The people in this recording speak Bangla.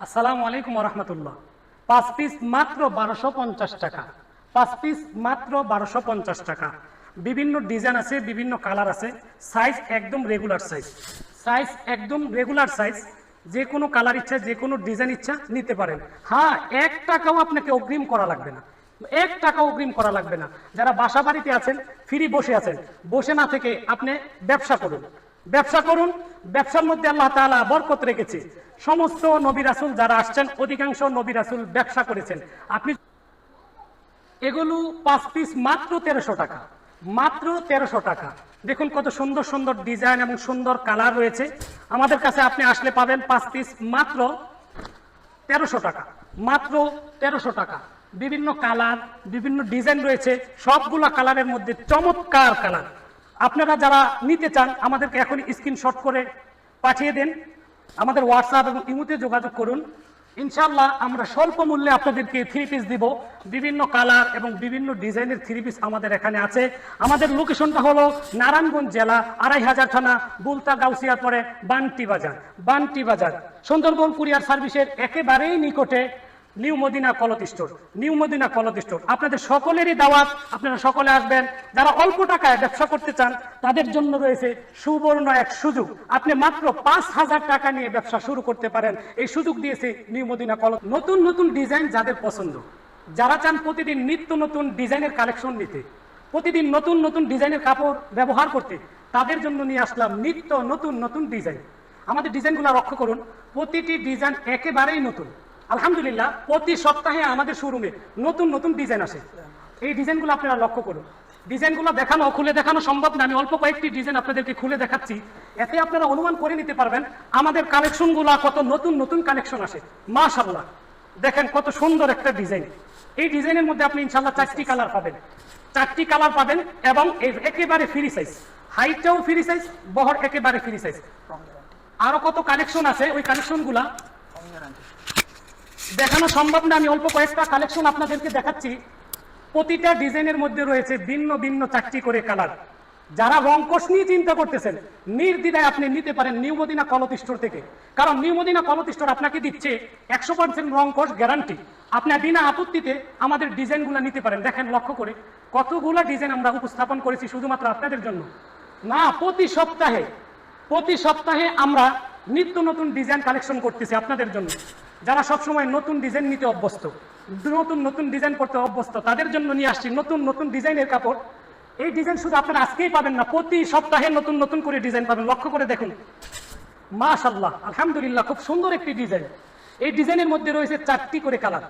আসসালামু আলাইকুম রহমতুল্লাহ। 5 পিস মাত্র 1250 টাকা। 5 পিস মাত্র 1250 টাকা। বিভিন্ন ডিজাইন আছে, বিভিন্ন কালার আছে। সাইজ একদম রেগুলার সাইজ। যে কোনো কালার ইচ্ছা, যে কোনো ডিজাইন ইচ্ছা নিতে পারেন। হ্যাঁ, 1 টাকাও আপনাকে অগ্রিম করা লাগবে না। 1 টাকা অগ্রিম করা লাগবে না। যারা বাসা বাড়িতে আছেন, ফ্রি বসে আছেন, বসে না থেকে আপনি ব্যবসা করুন। ব্যবসার মধ্যে আল্লাহ তাআলা বরকত রেখেছে। সমস্ত নবী রাসূল যারা আসছেন, অধিকাংশ নবী রাসূল ব্যবসা করেছেন। আপনি এগুলো 5 পিস মাত্র 1300 টাকা। মাত্র 1300 টাকা। দেখুন কত সুন্দর সুন্দর ডিজাইন এবং সুন্দর কালার রয়েছে। আমাদের কাছে আপনি আসলে পাবেন 5 পিস মাত্র 1300 টাকা। মাত্র 1300 টাকা। বিভিন্ন কালার, বিভিন্ন ডিজাইন রয়েছে। সবগুলো কালারের মধ্যে চমৎকার কালার। আপনারা যারা নিতে চান আমাদেরকে এখন স্ক্রিনশট করে পাঠিয়ে দেন। আমাদের হোয়াটসঅ্যাপ এবং ইমোতে যোগাযোগ করুন। ইনশাআল্লাহ আমরা স্বল্প মূল্যে আপনাদেরকে 3 পিস দিব। বিভিন্ন কালার এবং বিভিন্ন ডিজাইনের 3 পিস আমাদের এখানে আছে। আমাদের লোকেশনটা হলো নারায়ণগঞ্জ জেলা, 2500 থানা, বুলতা গাউসিয়ার পরে বান্টি বাজার। সুন্দরবন কুরিয়ার সার্ভিসের একেবারেই নিকটে নিউ মদিনা কলথ স্টোর। আপনাদের সকলেরই দাওয়াত, আপনারা সকলে আসবেন। যারা অল্প টাকায় ব্যবসা করতে চান তাদের জন্য রয়েছে সুবর্ণ এক সুযোগ। আপনি মাত্র 5000 টাকা নিয়ে ব্যবসা শুরু করতে পারেন। এই সুযোগ দিয়েছে নিউ মদিনা কলথ। নতুন নতুন ডিজাইন যাদের পছন্দ, যারা চান প্রতিদিন নিত্য নতুন ডিজাইনের কালেকশন নিতে, প্রতিদিন নতুন নতুন ডিজাইনের কাপড় ব্যবহার করতে, তাদের জন্য নিয়ে আসলাম নিত্য নতুন নতুন ডিজাইন। আমাদের ডিজাইনগুলো লক্ষ্য করুন, প্রতিটি ডিজাইন একেবারেই নতুন। আলহামদুলিল্লাহ, প্রতি সপ্তাহে আমাদের শোরুমে নতুন নতুন ডিজাইন আসে। এই ডিজাইনগুলো আপনারা লক্ষ্য করুন। ডিজাইনগুলো খুলে দেখানো সম্ভব না, আমি অল্প কয়েকটি ডিজাইন আপনাদেরকে খুলে দেখাচ্ছি। এতে আপনারা অনুমান করে নিতে পারবেন আমাদের কালেকশনগুলো কত নতুন নতুন কালেকশন আসে। মাশাআল্লাহ, দেখেন কত সুন্দর একটা ডিজাইন। এই ডিজাইনের মধ্যে আপনি ইনশাআল্লাহ 4টি কালার পাবেন এবং একেবারে ফ্রি সাইজ। হাইটটাও ফ্রি সাইজ, বহর একেবারে ফ্রি সাইজ। আরো কত কালেকশন আছে, ওই কালেকশনগুলা দেখানো সম্ভব না, আমি অল্প কয়েকটা কালেকশন আপনাদেরকে দেখাচ্ছি। প্রতিটা ডিজাইনের মধ্যে রয়েছে ভিন্ন ভিন্ন 4টি করে কালার। যারা রংকশ নিয়ে চিন্তা করতেছেন, নির্দ্বিধায় আপনি নিতে পারেন নিউ মদিনা কলথ স্টোর থেকে। কারণ নিউ মদিনা কলথ স্টোর আপনাকে দিচ্ছে 100% রংকশ গ্যারান্টি। আপনি বিনা আপত্তিতে আমাদের ডিজাইনগুলো নিতে পারেন। দেখেন লক্ষ্য করে কতগুলো ডিজাইন আমরা উপস্থাপন করেছি শুধুমাত্র আপনাদের জন্য। না, প্রতি সপ্তাহে আমরা নিত্য নতুন ডিজাইন কালেকশন করতেছি আপনাদের জন্য। যারা সবসময় নতুন ডিজাইন নিতে অভ্যস্ত, নতুন ডিজাইন করতে অভ্যস্ত, তাদের জন্য নিয়ে আসছি নতুন নতুন ডিজাইনের কাপড়। এই ডিজাইন শুধু আপনারা আজকেই পাবেন না, প্রতি সপ্তাহে নতুন নতুন করে ডিজাইন পাবেন। লক্ষ্য করে দেখুন, মাশাআল্লাহ, আলহামদুলিল্লাহ, খুব সুন্দর একটি ডিজাইন। এই ডিজাইনের মধ্যে রয়েছে 4টি করে কালার।